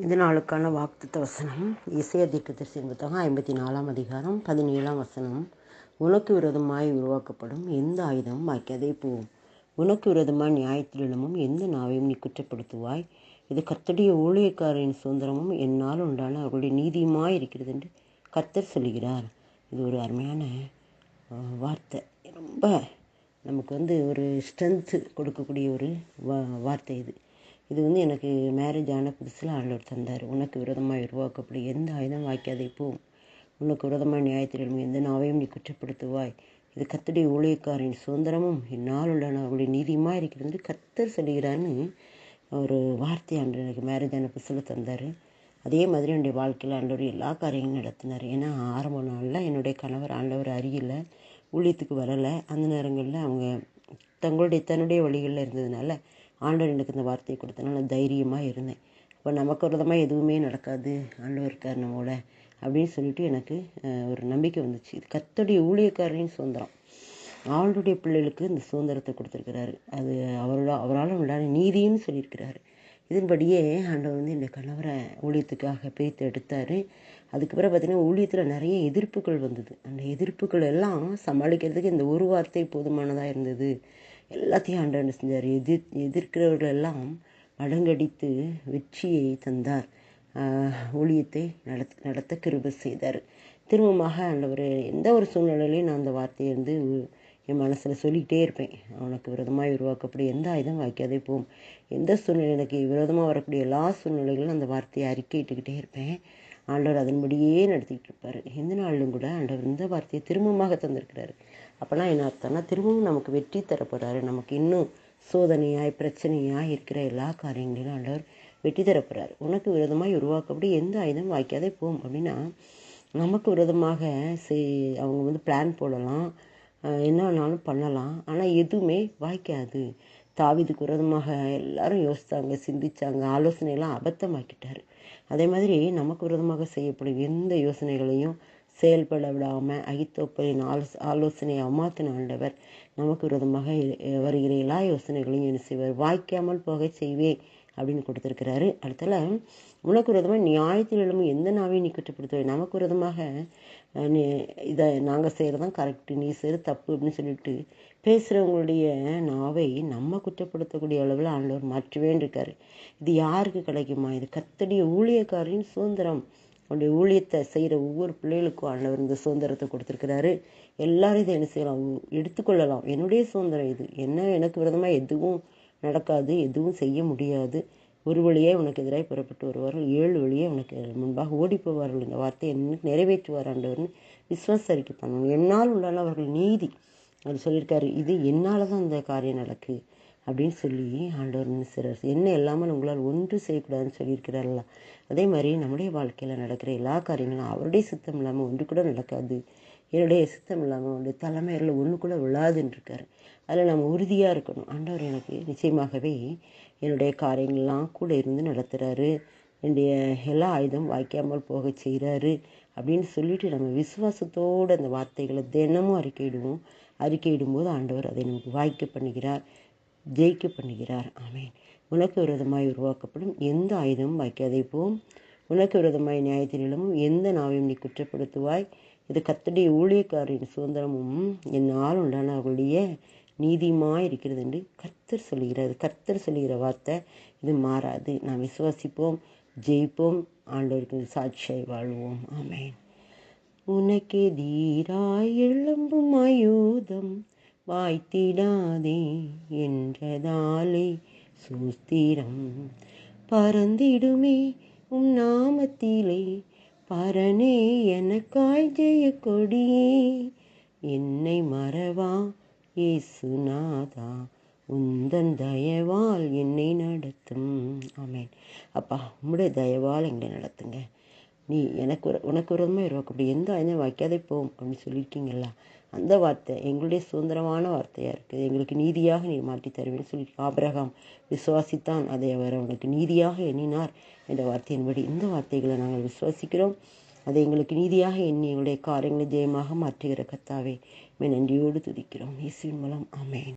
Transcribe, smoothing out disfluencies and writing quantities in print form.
இந்த நாளுக்கான வாக்குத்தத்த வசனம் இசையா தீர்க்கதரிசியின் புத்தகம் 54ஆம் அதிகாரம் 17ஆம் வசனம். உனக்கு விரோதமாய் உருவாக்கப்படும் எந்த ஆயுதம் வாய்க்காதே போகும். உனக்கு விரோதமாய் நியாயத்தில் எழும்பும் எந்த நாவையும் நீ குற்றப்படுத்துவாய். இது கர்த்தருடைய ஊழியக்காரரின் சுதந்திரமும் என்னால் உண்டான அவர்களுடைய நீதியுமாய் இருக்கிறது என்று கர்த்தர் சொல்கிறார். இது ஒரு அருமையான வார்த்தை. ரொம்ப நமக்கு ஒரு ஸ்ட்ரென்த்து கொடுக்கக்கூடிய ஒரு வார்த்தை இது எனக்கு மேரேஜ் ஆன புதுசில் ஆண்டவர் தந்தார். உனக்கு விரோதமாக உருவாக்கப்படும் எந்த ஆயுதம் வாய்க்காதே போகும். உனக்கு விரோதமாக நியாயத்தில் எந்த நாவையும் நீ குற்றப்படுத்துவாய். இது கர்த்தருடைய ஊழியக்காரின் சுதந்திரமும் என்னால் உண்டான அவருடைய நீதியுமாக இருக்கிறது என்று கர்த்தர் சொல்கிறான்னு ஒரு வார்த்தை ஆண்டவர் எனக்கு மேரேஜ் ஆன புதுசில் தந்தார். அதே மாதிரி என்னுடைய வாழ்க்கையில் ஆண்டவர் எல்லா காரியங்களும் நடத்தினார். ஏன்னா ஆரம்ப நாளில் என்னுடைய கணவர் ஆண்டவர் அருகில் ஊழியத்துக்கு வரலை. அந்த நேரங்களில் அவங்க தன்னுடைய வழிகளில் இருந்ததுனால ஆண்டவர் எனக்கு இந்த வார்த்தையை கொடுத்தனால நான் தைரியமாக இருந்தேன். இப்போ நமக்கு விரதமாக எதுவுமே நடக்காது, ஆண்டவர் இருக்கார் நம்மோட அப்படின்னு சொல்லிட்டு எனக்கு ஒரு நம்பிக்கை வந்துச்சு. இது கர்த்தருடைய ஊழியக்காரரின் சுதந்திரம். அவருடைய பிள்ளைகளுக்கு இந்த சுதந்திரத்தை கொடுத்துருக்கிறாரு. அது அவரால் உண்டான நீதின்னு சொல்லியிருக்கிறாரு. இதன்படியே ஆண்டவர் இந்த கணவரை ஊழியத்துக்காக பிரித்து எடுத்தார். அதுக்கப்புறம் பார்த்திங்கன்னா ஊழியத்தில் நிறைய எதிர்ப்புகள் வந்தது. அந்த எதிர்ப்புகள் எல்லாம் சமாளிக்கிறதுக்கு இந்த ஒரு வார்த்தை போதுமானதாக இருந்தது. எல்லாத்தையும் ஆண்டவர் செஞ்சார். எதிர்க்கிறவர்கள் எல்லாம் மடங்கடித்து வெற்றியை தந்தார். ஊழியத்தை நடத்த கிருபை செய்தார். திரும்பமாக ஆண்டவர் எந்த ஒரு சூழ்நிலையிலையும் நான் அந்த வார்த்தையை என் மனசில் சொல்லிக்கிட்டே இருப்பேன். அவனுக்கு விரோதமாக உருவாக்கப்படும் எந்த ஆயுதம் வாய்க்காதே போகும். எந்த சூழ்நிலை எனக்கு விரோதமாக வரக்கூடிய எல்லா சூழ்நிலைகளும் அந்த வார்த்தையை அறிக்கையிட்டுக்கிட்டே இருப்பேன். ஆண்டவர் அதன்படியே நடத்திக்கிட்டு இருப்பார். எந்த நாளிலும் கூட ஆண்டவர் இந்த வார்த்தையை திரும்பமாக தந்திருக்கிறாரு. அப்போலாம் என்ன அர்த்தம்னா திரும்பவும் நமக்கு வெற்றி தரப்போகிறாரு. நமக்கு இன்னும் சோதனையாய் பிரச்சனையாய் இருக்கிற எல்லா காரியங்களிலும் ஆண்டவர் வெற்றி தரப்போகிறார். உனக்கு விரோதமாக உருவாக்கப்படி எந்த ஆயுதம் வாய்க்காதே போகும் அப்படின்னா, நமக்கு விரோதமாக அவங்க பிளான் போடலாம், என்ன வேணாலும் பண்ணலாம், ஆனால் எதுவுமே வாய்க்காது. தாவீதுக்கு விரோதமாக எல்லாரும் யோசித்தாங்க, சிந்திச்சாங்க, ஆலோசனையெல்லாம் அபத்தமாக்கிட்டார். அதே மாதிரி நமக்கு விரோதமாக செய்யப்படும் எந்த யோசனைகளையும் செயல்பட விடாமல் அகித்தோப்பரின் ஆலோசனையை அமாத்தின ஆண்டவர் நமக்கு விரோதமாக வருகிற எல்லா யோசனைகளையும் என்ன செய்வார்? வாய்க்காமல் போக செய்வேன் அப்படின்னு கொடுத்துருக்கிறாரு. அடுத்தல உனக்கு விரோதமாக நியாயத்தில் எழும்பும் எந்த நாவையும் நீ குற்றப்படுத்துவாய். நமக்கு விரோதமாக இதை நாங்கள் செய்கிறதான் கரெக்டு, நீ செய்கிற தப்பு அப்படின்னு சொல்லிட்டு பேசுகிறவங்களுடைய நாவை நம்ம குற்றப்படுத்தக்கூடிய அளவில் ஆண்டவர் மாற்றுவேன் இருக்காரு. இது யாருக்கு கிடைக்குமா? இது கர்த்தருடைய ஊழியக்காரின் சுதந்திரம். அவருடைய ஊழியத்தை செய்கிற ஒவ்வொரு பிள்ளைகளுக்கும் ஆண்டவர் இந்த சுதந்திரத்தை கொடுத்துருக்கிறாரு. எல்லாரும் இதை என்ன செய்யலாம்? எடுத்துக்கொள்ளலாம். என்னுடைய சுதந்திரம் இது. எனக்கு விரோதமாக எதுவும் நடக்காது, எதுவும் செய்ய முடியாது. ஒரு வழியே உனக்கு எதிராக புறப்பட்டு வருவார்கள், 7 வழியே உனக்கு முன்பாக ஓடி போவார்கள். இந்த வார்த்தையை எனக்கு நிறைவேற்றுவார் ஆண்டவர்னு விசுவாசரிக்கை பண்ணணும். என்னால் உண்டான அவர்கள் நீதி அவர் சொல்லியிருக்காரு. இது என்னால் தான் இந்த காரியம் நடக்கு அப்படின்னு சொல்லி ஆண்டவர் சிலர் என்ன இல்லாமல் உங்களால் ஒன்று செய்யக்கூடாதுன்னு சொல்லியிருக்கிறார்களா? அதே மாதிரி நம்முடைய வாழ்க்கையில் நடக்கிற எல்லா காரியங்களும் அவருடைய சித்தம் இல்லாமல் ஒன்று கூட நடக்காது. என்னுடைய சித்தம் இல்லாமல் அவருடைய தலைமையில் ஒன்று கூட விழாதுன்னு இருக்காரு. அதில் நம்ம உறுதியாக இருக்கணும். ஆண்டவர் எனக்கு நிச்சயமாகவே என்னுடைய காரியங்கள்லாம் கூட இருந்து நடத்துகிறாரு, என்னுடைய எல்லா ஆயுதம் வாய்க்காமல் போக செய்கிறாரு அப்படின்னு சொல்லிட்டு நம்ம விசுவாசத்தோடு அந்த வார்த்தைகளை தினமும் அறிக்கையிடும்போது ஆண்டவர் அதை நமக்கு வாய்க்க பண்ணுகிறார், ஜெயிக்க பண்ணுகிறார். ஆமேன். உனக்கு விரோதமாய் உருவாக்கப்படும் எந்த ஆயுதமும் வாய்க்காதே போகும். உனக்கு விரோதமாய் நியாயத்தில் எழும்பும் எந்த நாவையும் நீ குற்றப்படுத்துவாய். இது கர்த்தருடைய ஊழியக்காரின் சுதந்திரமும் என்னால் உண்டான அவர்களுடைய நீதியுமாய் இருக்கிறது என்று கர்த்தர் சொல்கிறார். கர்த்தர் சொல்கிற வார்த்தை இது மாறாது. நாம் விசுவாசிப்போம், ஜெயிப்போம், ஆண்டவருக்கு சாட்சியாய் வாழ்வோம். ஆமேன். உனக்கே தீராய் எழும்பும் ஆயுதம் வாய்த்திடாதே என்றதாலே சூஸ்திரம் பறந்திடுமே உம் நாமத்திலே பரனே எனக்காய் ஜெய கொடியே என்னை மறவா இயேசுநாதா உந்தன் தயவால் என்னை நடத்தும். ஆமேன். அப்பா, உம்முடைய தயவால் எங்களை நடத்துங்க. நீ உனக்கு விரோதமாக உருவாக்கப்படும் எந்த ஆயுதம் வாய்க்காதே போகும் அப்படின்னு சொல்லியிருக்கீங்களா? அந்த வார்த்தை எங்களுடைய சுதந்திரமான வார்த்தையாக இருக்குது. எங்களுக்கு நீதியாக நீ மாற்றி தருவேன்னு சொல்லி ஆபிரகாம் விசுவாசித்தான், அதை அவர் அவனுக்கு நீதியாக எண்ணினார் என்ற வார்த்தையின்படி இந்த வார்த்தைகளை நாங்கள் விசுவாசிக்கிறோம். அதை எங்களுக்கு நீதியாக எண்ணி எங்களுடைய காரியங்களை ஜெயமாக மாற்றுகிற கர்த்தாவே நன்றியோடு துதிக்கிறோம். இயேசுவின் மூலம் ஆமென்.